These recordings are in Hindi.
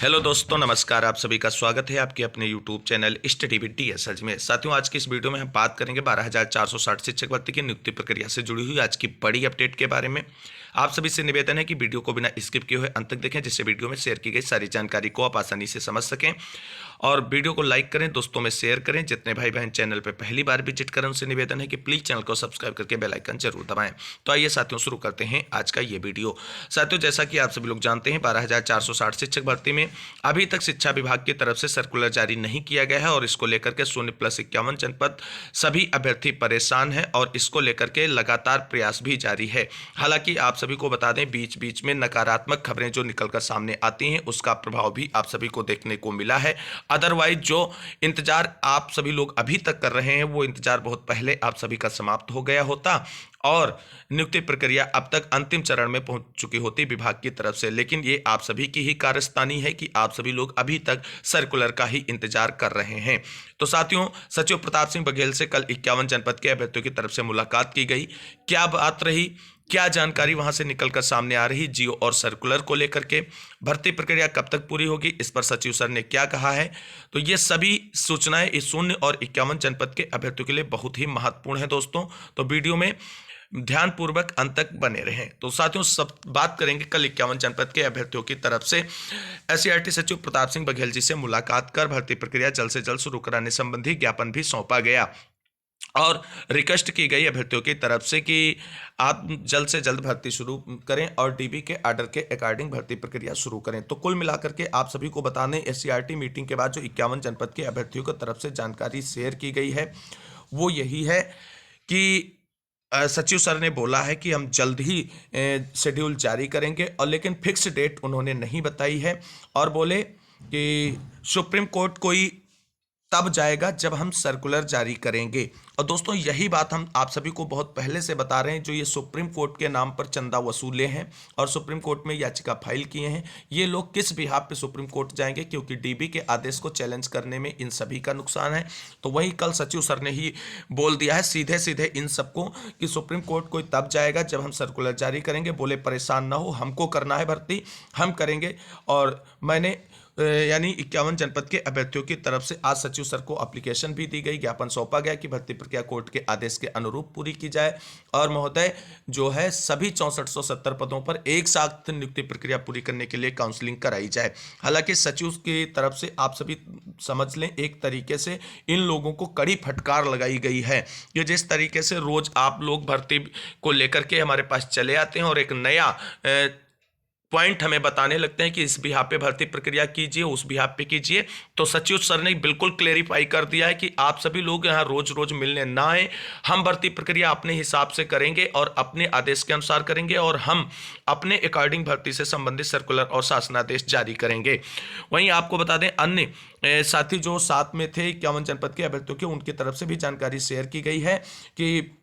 हेलो दोस्तों, नमस्कार। आप सभी का स्वागत है आपके अपने YouTube channel study with TSH में। साथियों, आज की इस वीडियो में हम बात करेंगे 12,460 शिक्षक भर्ती की नियुक्ति प्रक्रिया से जुड़ी हुई आज की बड़ी अपडेट के बारे में। आप सभी से निवेदन है कि वीडियो को बिना स्किप किए हुए अंत तक देखें, जिससे वीडियो में शेयर की गई सारी जानकारी को आप आसानी से समझ सकें। और वीडियो को लाइक करें, दोस्तों में शेयर करें। जितने भाई बहन चैनल पर पहली बार विजिट करें उनसे निवेदन है कि प्लीज़ चैनल को सब्सक्राइब करके बेल आइकन जरूर दबाएं। तो आइए साथियों, शुरू करते हैं आज का ये वीडियो। साथियों, जैसा कि आप सभी लोग जानते हैं, 12,460 शिक्षक भर्ती में अभी तक शिक्षा विभाग की तरफ से सर्कुलर जारी नहीं किया गया है और इसको लेकर के 0+51 जनपद सभी अभ्यर्थी परेशान हैं और इसको लेकर के लगातार प्रयास भी जारी है। हालांकि आप सभी को बता दें, बीच बीच में नकारात्मक खबरें जो निकलकर सामने आती हैं उसका प्रभाव भी आप सभी को देखने को मिला है। अदरवाइज जो इंतजार आप सभी लोग अभी तक कर रहे हैं वो इंतजार बहुत पहले आप सभी का समाप्त हो गया होता और नियुक्ति प्रक्रिया अब तक अंतिम चरण में पहुंच चुकी होती विभाग की तरफ से। लेकिन ये आप सभी की ही कारस्तानी है कि आप सभी लोग अभी तक सर्कुलर का ही इंतजार कर रहे हैं। तो साथियों, सचिव प्रताप सिंह बघेल से कल 51 जनपद के अभ्यर्थियों की तरफ से मुलाकात की गई। क्या बात रही, क्या जानकारी वहां से निकलकर सामने आ रही जियो और सर्कुलर को लेकर के, भर्ती प्रक्रिया कब तक पूरी होगी, इस पर सचिव सर ने क्या कहा है, तो ये सभी सूचनाएं इस 0 और 51 जनपद के अभ्यर्थियों के लिए बहुत ही महत्वपूर्ण है दोस्तों। तो वीडियो में ध्यानपूर्वक अंत तक बने रहें। तो साथियों, सब बात करेंगे कल 51 जनपद के अभ्यर्थियों की तरफ से एससीईआरटी सचिव प्रताप सिंह बघेल जी से मुलाकात कर भर्ती प्रक्रिया जल्द से जल्द शुरू कराने संबंधी ज्ञापन भी सौंपा गया और रिक्वेस्ट की गई अभ्यर्थियों की तरफ से कि आप जल्द से जल्द भर्ती शुरू करें और डीबी के आर्डर के अकॉर्डिंग भर्ती प्रक्रिया शुरू करें। तो कुल मिलाकर के आप सभी को बता दें, एससीईआरटी मीटिंग के बाद जो 51 जनपद के अभ्यर्थियों की तरफ से जानकारी शेयर की गई है वो यही है कि सचिव सर ने बोला है कि हम जल्द ही शेड्यूल जारी करेंगे और लेकिन फिक्स डेट उन्होंने नहीं बताई है और बोले कि सुप्रीम कोर्ट कोई तब जाएगा जब हम सर्कुलर जारी करेंगे। और दोस्तों, यही बात हम आप सभी को बहुत पहले से बता रहे हैं। जो ये सुप्रीम कोर्ट के नाम पर चंदा वसूले हैं और सुप्रीम कोर्ट में याचिका फाइल किए हैं, ये लोग किस बिहाफ पे सुप्रीम कोर्ट जाएंगे, क्योंकि डीबी के आदेश को चैलेंज करने में इन सभी का नुकसान है। तो वही कल सचिव सर ने ही बोल दिया है सीधे सीधे इन सबको कि सुप्रीम कोर्ट कोई तब जाएगा जब हम सर्कुलर जारी करेंगे। बोले परेशान ना हो, हमको करना है भर्ती, हम करेंगे। और मैंने यानी 51 जनपद के अभ्यर्थियों की तरफ से आज सचिव सर को एप्लीकेशन भी दी गई, ज्ञापन सौंपा गया कि भर्ती प्रक्रिया कोर्ट के आदेश के अनुरूप पूरी की जाए और महोदय जो है सभी 6470 पदों पर एक साथ नियुक्ति प्रक्रिया पूरी करने के लिए काउंसलिंग कराई जाए। हालांकि सचिव की तरफ से आप सभी समझ लें, एक तरीके से इन लोगों को कड़ी फटकार लगाई गई है कि जिस तरीके से रोज आप लोग भर्ती को लेकर के हमारे पास चले आते हैं और एक नया पॉइंट हमें बताने लगते हैं कि इस बिहाफ पे भर्ती प्रक्रिया कीजिए, उस बिहाफ पे कीजिए। तो सचिव सर ने बिल्कुल क्लेरिफाई कर दिया है कि आप सभी लोग यहाँ रोज रोज मिलने ना आए, हम भर्ती प्रक्रिया अपने हिसाब से करेंगे और अपने आदेश के अनुसार करेंगे और हम अपने अकॉर्डिंग भर्ती से संबंधित सर्कुलर और शासनादेश जारी करेंगे। वहीं आपको बता दें, अन्य साथी जो साथ में थे 51 जनपद के अभ्यर्थियों के, उनकी तरफ से भी जानकारी शेयर की गई है कि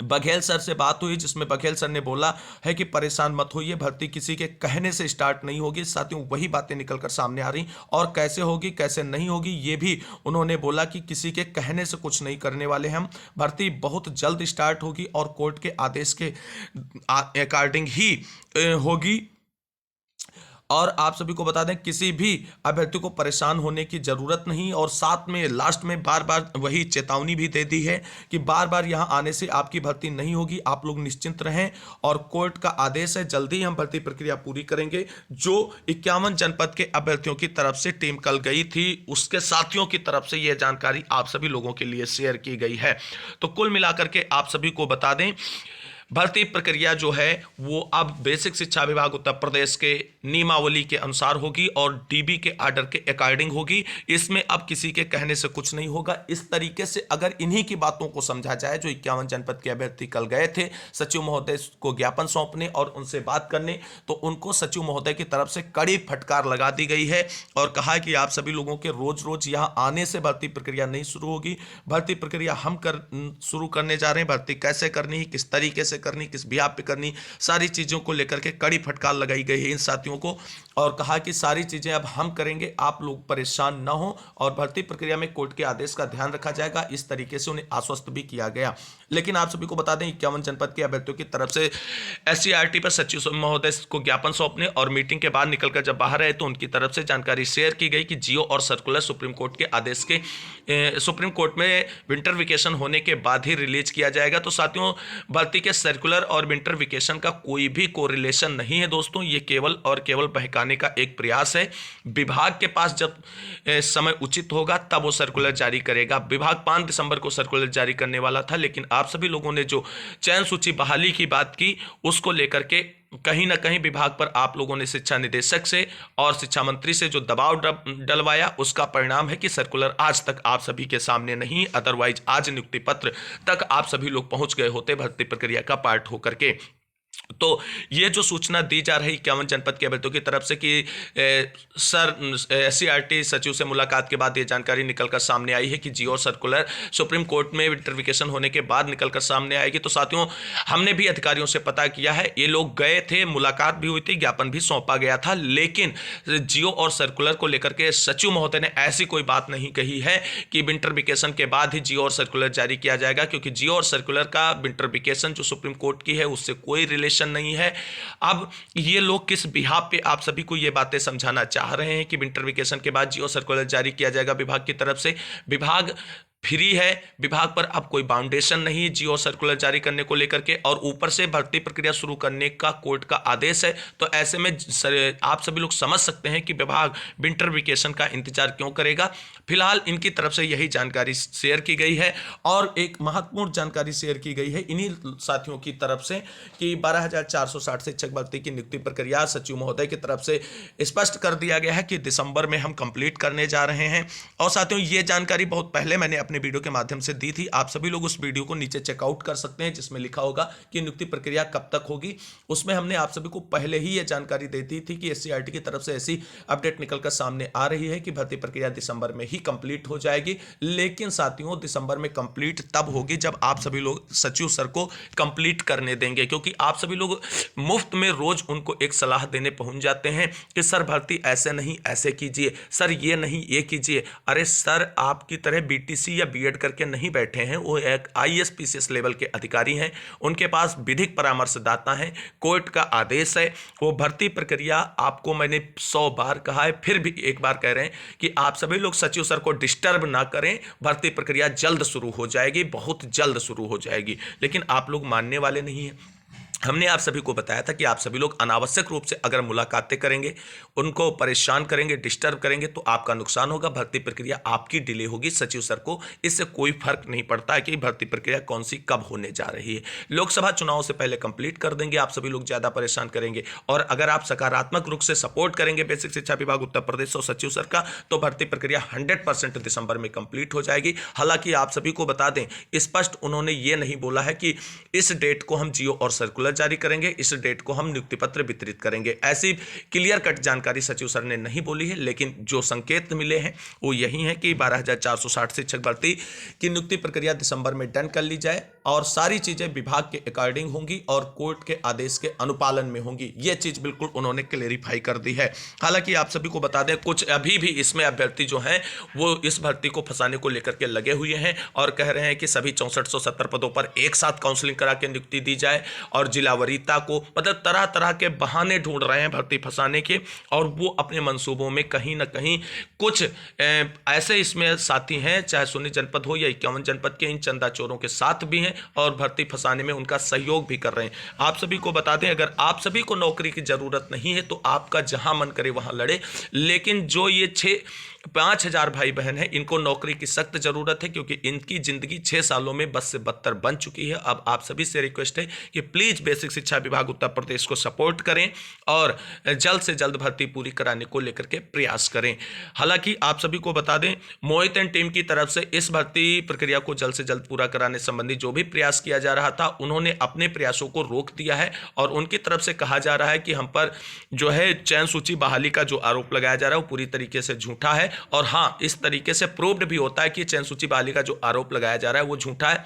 बघेल सर से बात हुई, जिसमें बघेल सर ने बोला है कि परेशान मत होइए, भर्ती किसी के कहने से स्टार्ट नहीं होगी। साथियों, वही बातें निकलकर सामने आ रही और कैसे होगी कैसे नहीं होगी ये भी उन्होंने बोला कि किसी के कहने से कुछ नहीं करने वाले हम, भर्ती बहुत जल्द स्टार्ट होगी और कोर्ट के आदेश के अकॉर्डिंग ही होगी। और आप सभी को बता दें, किसी भी अभ्यर्थी को परेशान होने की जरूरत नहीं। और साथ में लास्ट में बार बार वही चेतावनी भी दे दी है कि बार बार यहां आने से आपकी भर्ती नहीं होगी, आप लोग निश्चिंत रहें और कोर्ट का आदेश है, जल्दी हम भर्ती प्रक्रिया पूरी करेंगे। जो 51 जनपद के अभ्यर्थियों की तरफ से टीम कल गई थी, उसके साथियों की तरफ से यह जानकारी आप सभी लोगों के लिए शेयर की गई है। तो कुल मिलाकर के आप सभी को बता दें, भर्ती प्रक्रिया जो है वो अब बेसिक शिक्षा विभाग उत्तर प्रदेश के नियमावली के अनुसार होगी और डीबी के आर्डर के अकॉर्डिंग होगी। इसमें अब किसी के कहने से कुछ नहीं होगा। इस तरीके से अगर इन्हीं की बातों को समझा जाए, जो 51 जनपद के अभ्यर्थी कल गए थे सचिव महोदय को ज्ञापन सौंपने और उनसे बात करने, तो उनको सचिव महोदय की तरफ से कड़ी फटकार लगा दी गई है और कहा कि आप सभी लोगों के रोज रोज यहाँ आने से भर्ती प्रक्रिया नहीं शुरू होगी। भर्ती प्रक्रिया हम शुरू करने जा रहे हैं। भर्ती कैसे करनी है, किस तरीके से करनी, किस बिहाफ पे करनी, सारी चीज़ों को लेकर के कड़ी फटकार लगाई गई है इन साथियों को, और कहा कि सारी चीज़ें अब हम करेंगे, आप लोग परेशान ना हो, और भर्ती प्रक्रिया में कोर्ट के आदेश का ध्यान रखा जाएगा। इस तरीके से उन्हें आश्वस्त भी किया गया। लेकिन आप सभी को बता दें 51 जनपद के अभ्यर्थियों की तरफ से SCRT पर सचिव महोदय को ज्ञापन सौंपने और मीटिंग के बाद निकलकर जब बाहर आए तो उनकी तरफ से जानकारी शेयर की गई कि जियो और सर्कुलर सुप्रीम कोर्ट के आदेश के सुप्रीम कोर्ट में विंटर वेकेशन होने के बाद ही रिलीज किया जाएगा। तो साथियों, भर्ती के सर्कुलर और विंटर वेकेशन का कोई भी कोरिलेशन नहीं है दोस्तों, ये केवल और केवल बहकाने का एक प्रयास है। विभाग के पास जब समय उचित होगा तब वो सर्कुलर जारी करेगा। विभाग 5 दिसंबर को सर्कुलर जारी करने वाला था, लेकिन आप सभी लोगों ने जो चयन सूची बहाली की बात की उसको लेकर के कहीं ना कहीं विभाग पर आप लोगों ने शिक्षा निदेशक से और शिक्षा मंत्री से जो दबाव डलवाया, उसका परिणाम है कि सर्कुलर आज तक आप सभी के सामने नहीं, अदरवाइज आज नियुक्ति पत्र तक आप सभी लोग पहुंच गए होते भर्ती प्रक्रिया का पार्ट होकर के। तो ये जो सूचना दी जा रही 51 जनपद के अभ्यर्थियों की तरफ से कि सर SCRT सचिव से मुलाकात के बाद ये जानकारी निकलकर सामने आई है कि जियो सर्कुलर सुप्रीम कोर्ट में विंटर वेकेशन होने के बाद निकलकर सामने आएगी। तो साथियों, हमने भी अधिकारियों से पता किया है, ये लोग गए थे, मुलाकात भी हुई थी, ज्ञापन भी सौंपा गया था, लेकिन जियो और सर्कुलर को लेकर के सचिव महोदय ने ऐसी कोई बात नहीं कही है कि विंटर वेकेशन के बाद ही जियो और सर्कुलर जारी किया जाएगा, क्योंकि जियो और सर्कुलर का विंटर वेकेशन जो सुप्रीम कोर्ट की है उससे कोई रिलेशन नहीं है। अब ये लोग किस बिहाफ पे आप सभी को ये बातें समझाना चाह रहे हैं कि विंटर वेकेशन के बाद जियो सर्कुलर जारी किया जाएगा विभाग की तरफ से। विभाग फ्री है, विभाग पर अब कोई बाउंडेशन नहीं है जियो सर्कुलर जारी करने को लेकर के, और ऊपर से भर्ती प्रक्रिया शुरू करने का कोर्ट का आदेश है। तो ऐसे में आप सभी लोग समझ सकते हैं कि विभाग विंटर वेकेशन का इंतजार क्यों करेगा। फिलहाल इनकी तरफ से यही जानकारी शेयर की गई है, और एक महत्वपूर्ण जानकारी शेयर की गई है इन्हीं साथियों की तरफ से कि 12,460 शिक्षक भर्ती की नियुक्ति प्रक्रिया सचिव महोदय की तरफ से स्पष्ट कर दिया गया है कि दिसंबर में हम कंप्लीट करने जा रहे हैं। और साथियों, ये जानकारी बहुत पहले मैंने अपने वीडियो के माध्यम से दी थी, आप सभी लोग उस वीडियो को नीचे चेकआउट कर सकते हैं जिसमें लिखा होगा कि नियुक्ति प्रक्रिया कब तक होगी। उसमें हमने आप सभी को पहले ही यह जानकारी दे दी थी कि SCRT की तरफ से ऐसी अपडेट निकलकर सामने आ रही है कि भर्ती प्रक्रिया दिसंबर में ही कंप्लीट हो जाएगी। लेकिन साथियों, दिसंबर में कंप्लीट तब होगी जब आप सभी लोग सचिव सर को कंप्लीट करने देंगे, क्योंकि आप सभी लोग मुफ्त में रोज उनको एक सलाह देने पहुंच जाते हैं कि सर भर्ती ऐसे नहीं ऐसे कीजिए, सर ये नहीं ये कीजिए। अरे सर, आपकी तरह BTC या B.Ed करके नहीं बैठे हैं, वो एक IAS PCS लेवल के अधिकारी हैं, उनके पास विधिक परामर्शदाता हैं, कोर्ट का आदेश है। वो भर्ती प्रक्रिया, आपको मैंने 100 बार कहा है, फिर भी एक बार कह रहे हैं कि आप सभी लोग सचिव सर को डिस्टर्ब ना करें। भर्ती प्रक्रिया जल्द शुरू हो जाएगी, बहुत जल्द शुरू हो जाएगी, लेकिन आप लोग मानने वाले नहीं हैं। हमने आप सभी को बताया था कि आप सभी लोग अनावश्यक रूप से अगर मुलाकातें करेंगे, उनको परेशान करेंगे, डिस्टर्ब करेंगे, तो आपका नुकसान होगा, भर्ती प्रक्रिया आपकी डिले होगी। सचिव सर को इससे कोई फर्क नहीं पड़ता है कि भर्ती प्रक्रिया कौन सी कब होने जा रही है। लोकसभा चुनाव से पहले कंप्लीट कर देंगे, आप सभी लोग ज़्यादा परेशान करेंगे। और अगर आप सकारात्मक रूप से सपोर्ट करेंगे बेसिक शिक्षा विभाग उत्तर प्रदेश और सचिव सर का, तो भर्ती प्रक्रिया 100% दिसंबर में कंप्लीट हो जाएगी। हालांकि आप सभी को बता दें, स्पष्ट उन्होंने ये नहीं बोला है कि इस डेट को हम जियो और सर्कुलर जारी करेंगे, इस डेट को हम नियुक्ति पत्र वितरित करेंगे, ऐसी क्लियर कट जानकारी सचिव सर ने नहीं बोली है। लेकिन जो संकेत मिले हैं वो यही है कि 12,460 शिक्षक भर्ती की नियुक्ति प्रक्रिया दिसंबर में डन कर ली जाए, और सारी चीजें विभाग के अकॉर्डिंग होंगी और कोर्ट के आदेश के अनुपालन में होंगी। ये चीज बिल्कुल उन्होंने क्लेरिफाई कर दी है। हालांकि आप सभी को बता दें, कुछ अभी भी इसमें अभ्यर्थी जो हैं वो इस भर्ती को फंसाने को लेकर के लगे हुए हैं और कह रहे हैं कि सभी 6470 पदों पर एक साथ काउंसलिंग करा के नियुक्ति दी जाए, और जिला वरीयता को, मतलब तरह तरह के बहाने ढूंढ रहे हैं भर्ती फंसाने के, और वो अपने मंसूबों में कहीं ना कहीं कुछ ऐसे इसमें साथी हैं, चाहे सोनी जनपद हो या 51 जनपद के, इन चंदा चोरों के साथ भी हैं और भर्ती फंसाने में उनका सहयोग भी कर रहे हैं। आप सभी को बता दें, अगर आप सभी को नौकरी की जरूरत नहीं है तो आपका जहां मन करे वहां लड़े, लेकिन जो ये 5,000 भाई बहन हैं, इनको नौकरी की सख्त जरूरत है, क्योंकि इनकी जिंदगी 6 सालों में बद से बदतर बन चुकी है। अब आप सभी से रिक्वेस्ट है कि प्लीज बेसिक शिक्षा विभाग उत्तर प्रदेश को सपोर्ट करें और जल्द से जल्द भर्ती पूरी कराने को लेकर के प्रयास करें। हालांकि आप सभी को बता दें, मोहित एंड टीम की तरफ से इस भर्ती प्रक्रिया को जल्द से जल्द पूरा कराने संबंधी जो भी प्रयास किया जा रहा था, उन्होंने अपने प्रयासों को रोक दिया है, और उनकी तरफ से कहा जा रहा है कि हम पर जो है चयन सूची बहाली का जो आरोप लगाया जा रहा है वो पूरी तरीके से झूठा है। और हाँ, इस तरीके से प्रूव्ड भी होता है कि चयन सूची बहाली का जो आरोप लगाया जा रहा है वो झूठा है।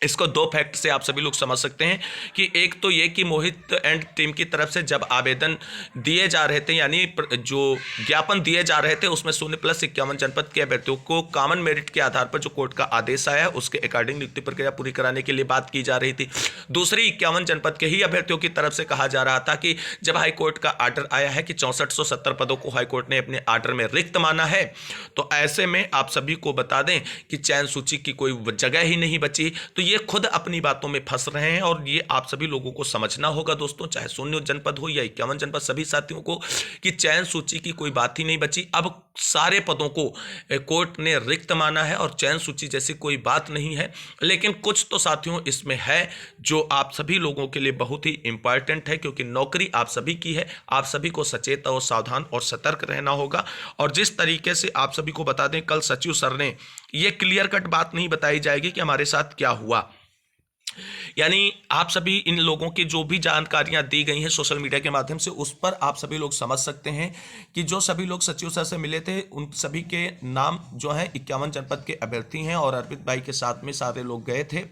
इसको दो फैक्ट से आप सभी लोग समझ सकते हैं कि एक तो ये कि मोहित एंड टीम की तरफ से जब आवेदन दिए जा रहे थे, यानी जो ज्ञापन दिए जा रहे थे, उसमें 0+51 जनपद के अभ्यर्थियों को कॉमन मेरिट के आधार पर जो कोर्ट का आदेश आया है उसके अकॉर्डिंग नियुक्ति प्रक्रिया पूरी कराने के लिए बात की जा रही थी। दूसरी 51 जनपद के ही अभ्यर्थियों की तरफ से कहा जा रहा था कि जब हाईकोर्ट का आर्डर आया है कि 6470 पदों को हाईकोर्ट ने अपने आर्डर में रिक्त माना है, तो ऐसे में आप सभी को बता दें कि चयन सूची की कोई जगह ही नहीं बची। तो ये खुद अपनी बातों में फंस रहे हैं और ये आप सभी लोगों को समझना होगा दोस्तों, चाहे 0 जनपद हो या 51 जनपद, सभी साथियों को, कि चयन सूची की कोई बात ही नहीं बची। अब सारे पदों को कोर्ट ने रिक्त माना है और चयन सूची जैसी कोई बात नहीं है। लेकिन कुछ तो साथियों इसमें है जो आप सभी लोगों के लिए बहुत ही इंपॉर्टेंट है, क्योंकि नौकरी आप सभी की है। आप सभी को सचेत और सावधान और सतर्क रहना होगा। और जिस तरीके से आप सभी को बता दें, कल सचिव सर ने ये क्लियर कट बात नहीं बताई जाएगी कि हमारे साथ क्या हुआ, यानी आप सभी इन लोगों की जो भी जानकारियां दी गई हैं सोशल मीडिया के माध्यम से, उस पर आप सभी लोग समझ सकते हैं कि जो सभी लोग सचिव सर से मिले थे उन सभी के नाम जो है 51 जनपद के अभ्यर्थी हैं और अर्पित भाई के साथ में सारे लोग गए थे।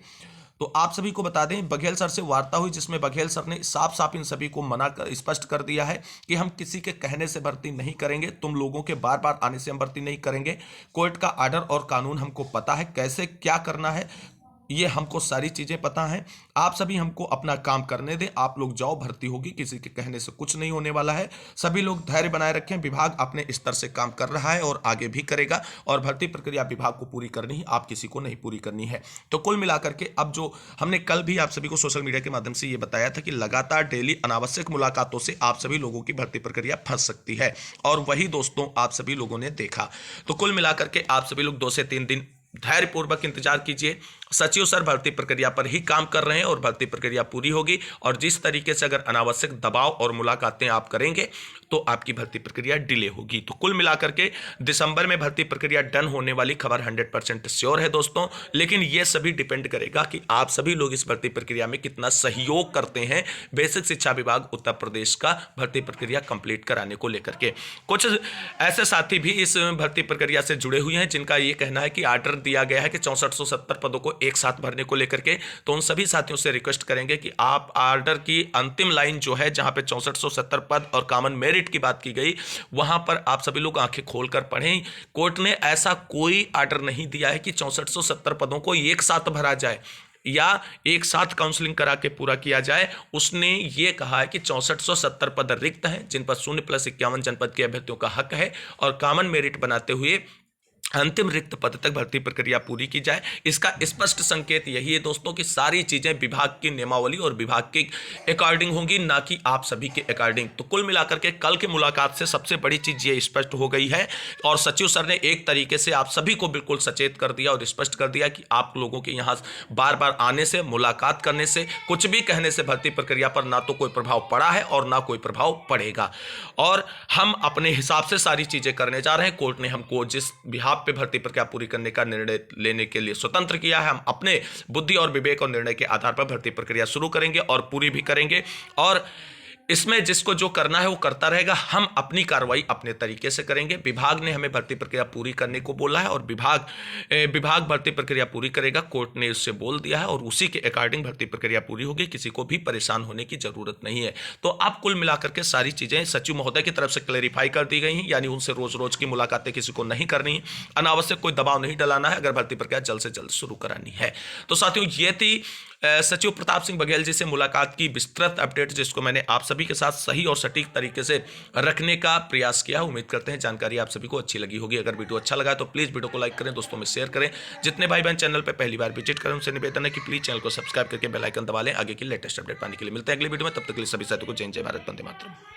तो आप सभी को बता दें, बघेल सर से वार्ता हुई जिसमें बघेल सर ने साफ साफ इन सभी को मना कर स्पष्ट कर दिया है कि हम किसी के कहने से भर्ती नहीं करेंगे, तुम लोगों के बार बार आने से हम भर्ती नहीं करेंगे। कोर्ट का आर्डर और कानून हमको पता है, कैसे क्या करना है ये हमको सारी चीज़ें पता हैं। आप सभी हमको अपना काम करने दें, आप लोग जाओ, भर्ती होगी, किसी के कहने से कुछ नहीं होने वाला है। सभी लोग धैर्य बनाए रखें, विभाग अपने स्तर से काम कर रहा है और आगे भी करेगा और भर्ती प्रक्रिया विभाग को पूरी करनी है, आप किसी को नहीं पूरी करनी है। तो कुल मिलाकर के अब जो हमने कल भी आप सभी को सोशल मीडिया के माध्यम से ये बताया था कि लगातार डेली अनावश्यक मुलाकातों से आप सभी लोगों की भर्ती प्रक्रिया फंस सकती है, और वही दोस्तों आप सभी लोगों ने देखा। तो कुल मिलाकर के आप सभी लोग 2 से 3 दिन धैर्यपूर्वक इंतजार कीजिए। सचिव सर भर्ती प्रक्रिया पर ही काम कर रहे हैं और भर्ती प्रक्रिया पूरी होगी। और जिस तरीके से अगर अनावश्यक दबाव और मुलाकातें आप करेंगे तो आपकी भर्ती प्रक्रिया डिले होगी। तो कुल मिलाकर के दिसंबर में भर्ती प्रक्रिया डन होने वाली खबर 100% श्योर है दोस्तों। लेकिन यह सभी डिपेंड करेगा कि आप सभी लोग इस भर्ती प्रक्रिया में कितना सहयोग करते हैं बेसिक शिक्षा विभाग उत्तर प्रदेश का भर्ती प्रक्रिया कंप्लीट कराने को लेकर के। कुछ ऐसे साथी भी इस भर्ती प्रक्रिया से जुड़े हुए हैं जिनका यह कहना है कि आर्डर दिया गया है कि 6470 पदों को एक साथ भरने को लेकर के। तो उन सभी साथियों से रिक्वेस्ट करेंगे कि आप आर्डर की अंतिम लाइन जो है जहां पे 6470 पद और कॉमन मेरिट की बात की गई, वहां पर आप सभी लोग आंखें खोलकर पढ़ें। कोर्ट ने ऐसा कोई आर्डर नहीं दिया है कि 6470 पदों को एक साथ भरा जाए या एक साथ काउंसलिंग करा के पूरा किया जाए। उसने ये कहा है कि 6470 पद रिक्त हैं जिन पर 0+51 जनपद के अभ्यर्थियों का हक है और कॉमन मेरिट बनाते हुए अंतिम रिक्त पद तक भर्ती प्रक्रिया पूरी की जाए। इसका स्पष्ट संकेत यही है दोस्तों कि सारी चीजें विभाग की नियमावली और विभाग के अकॉर्डिंग होंगी, ना कि आप सभी के अकॉर्डिंग। तो कुल मिलाकर के कल की मुलाकात से सबसे बड़ी चीज ये स्पष्ट हो गई है और सचिव सर ने एक तरीके से आप सभी को बिल्कुल सचेत कर दिया और स्पष्ट कर दिया कि आप लोगों के यहाँ बार बार आने से, मुलाकात करने से, कुछ भी कहने से भर्ती प्रक्रिया पर ना तो कोई प्रभाव पड़ा है और ना कोई प्रभाव पड़ेगा। और हम अपने हिसाब से सारी चीजें करने जा रहे हैं। कोर्ट ने हमको जिस बिहाफ पे भर्ती प्रक्रिया पूरी करने का निर्णय लेने के लिए स्वतंत्र किया है, हम अपने बुद्धि और विवेक और निर्णय के आधार पर भर्ती प्रक्रिया शुरू करेंगे और पूरी भी करेंगे। और इसमें जिसको जो करना है वो करता रहेगा, हम अपनी कार्रवाई अपने तरीके से करेंगे। विभाग ने हमें भर्ती प्रक्रिया पूरी करने को बोला है और विभाग भर्ती प्रक्रिया पूरी करेगा। कोर्ट ने उससे बोल दिया है और उसी के अकॉर्डिंग भर्ती प्रक्रिया पूरी होगी, किसी को भी परेशान होने की जरूरत नहीं है। तो अब कुल मिलाकर के सारी चीजें सचिव महोदय की तरफ से क्लैरिफाई कर दी गई हैं, यानी उनसे रोज रोज की मुलाकातें किसी को नहीं करनी है, अनावश्यक कोई दबाव नहीं डलाना है अगर भर्ती प्रक्रिया जल्द से जल्द शुरू करानी है। तो साथियों ये थी सचिव प्रताप सिंह बघेल जी से मुलाकात की विस्तृत अपडेट, जिसको मैंने आप सभी के साथ सही और सटीक तरीके से रखने का प्रयास किया। उम्मीद करते हैं जानकारी आप सभी को अच्छी लगी होगी। अगर वीडियो अच्छा लगा तो प्लीज़ वीडियो को लाइक करें, दोस्तों में शेयर करें। जितने भाई बहन चैनल पर पहली बार विजिट करें उनसे निवेदन है कि प्लीज़ चैनल को सब्सक्राइब करके बेल आइकन दबा लें आगे की लेटेस्ट अपडेट पाने के लिए। मिलते हैं अगली वीडियो में, तब तक के लिए सभी साथियों को जय जय भारत, वंदे मातरम।